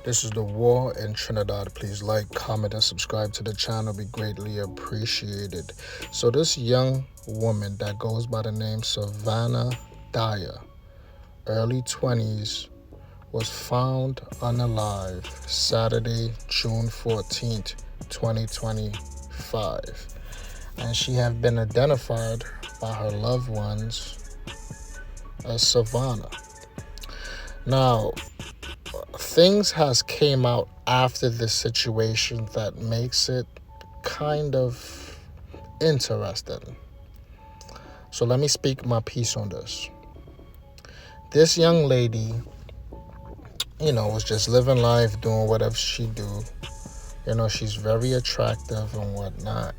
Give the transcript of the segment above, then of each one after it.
This is the war in Trinidad. Please like, comment, and subscribe to the channel. Be greatly appreciated. So this young woman that goes by the name Savannah Dyer, early 20s, was found unalive Saturday, June 14th, 2025. And she have been identified by her loved ones as Savannah. Now, things has came out after this situation that makes it kind of interesting. So let me speak my piece on this. This young lady, was just living life, doing whatever she do. She's very attractive and whatnot.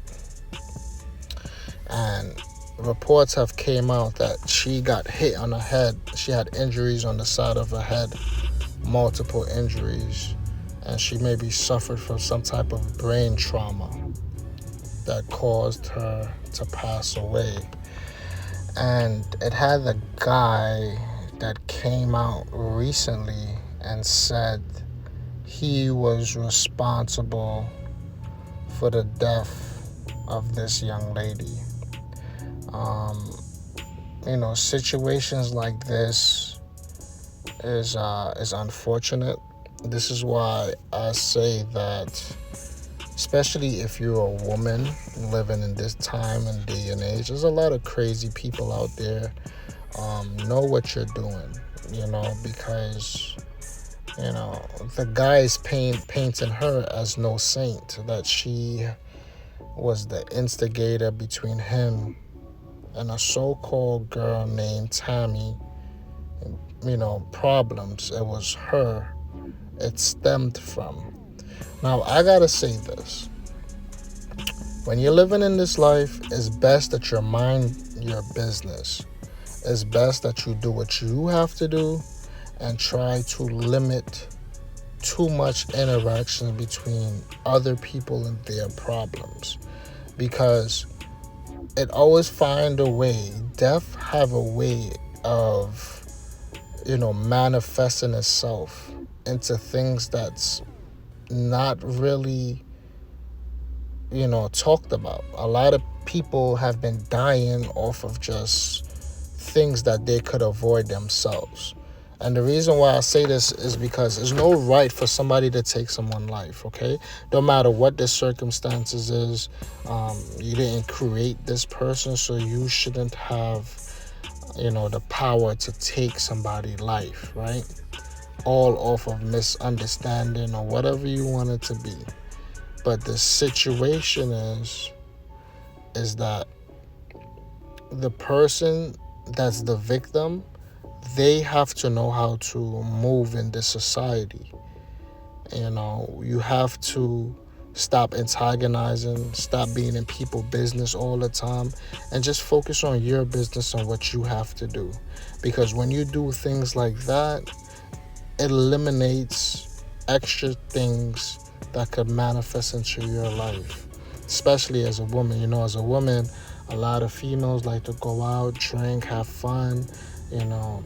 And reports have came out that she got hit on the head. She had injuries on the side of her head, multiple injuries, and she maybe suffered from some type of brain trauma that caused her to pass away. And it had a guy that came out recently and said he was responsible for the death of this young lady. Situations like this is unfortunate. This is why I say that, especially if you're a woman living in this time and day and age, there's a lot of crazy people out there. Know what you're doing, because the guy is painting her as no saint, that she was the instigator between him and a so-called girl named Tammy. Problems. It was her. It stemmed from. Now, I gotta say this. When you're living in this life, it's best that you mind your business. It's best that you do what you have to do and try to limit too much interaction between other people and their problems. Because it always find a way. Death have a way of, manifesting itself into things that's not really, talked about. A lot of people have been dying off of just things that they could avoid themselves. And the reason why I say this is because there's no right for somebody to take someone's life, okay? No matter what the circumstances is, you didn't create this person, so you shouldn't have, the power to take somebody's life, right? All off of misunderstanding or whatever you want it to be. But the situation is that the person that's the victim, they have to know how to move in this society. You have to stop antagonizing, stop being in people's business all the time, and just focus on your business and what you have to do. Because when you do things like that, it eliminates extra things that could manifest into your life, especially as a woman. As a woman, a lot of females like to go out, drink, have fun,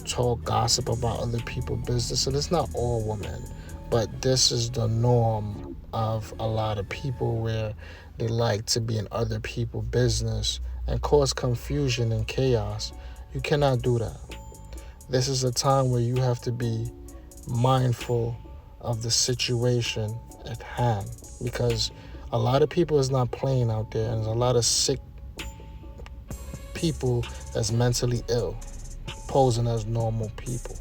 talk gossip about other people's business. And it's not all women, but this is the norm of a lot of people, where they like to be in other people's business and cause confusion and chaos. You cannot do that. This is a time where you have to be mindful of the situation at hand, because a lot of people is not playing out there, and there's a lot of sick people that's mentally ill posing as normal people.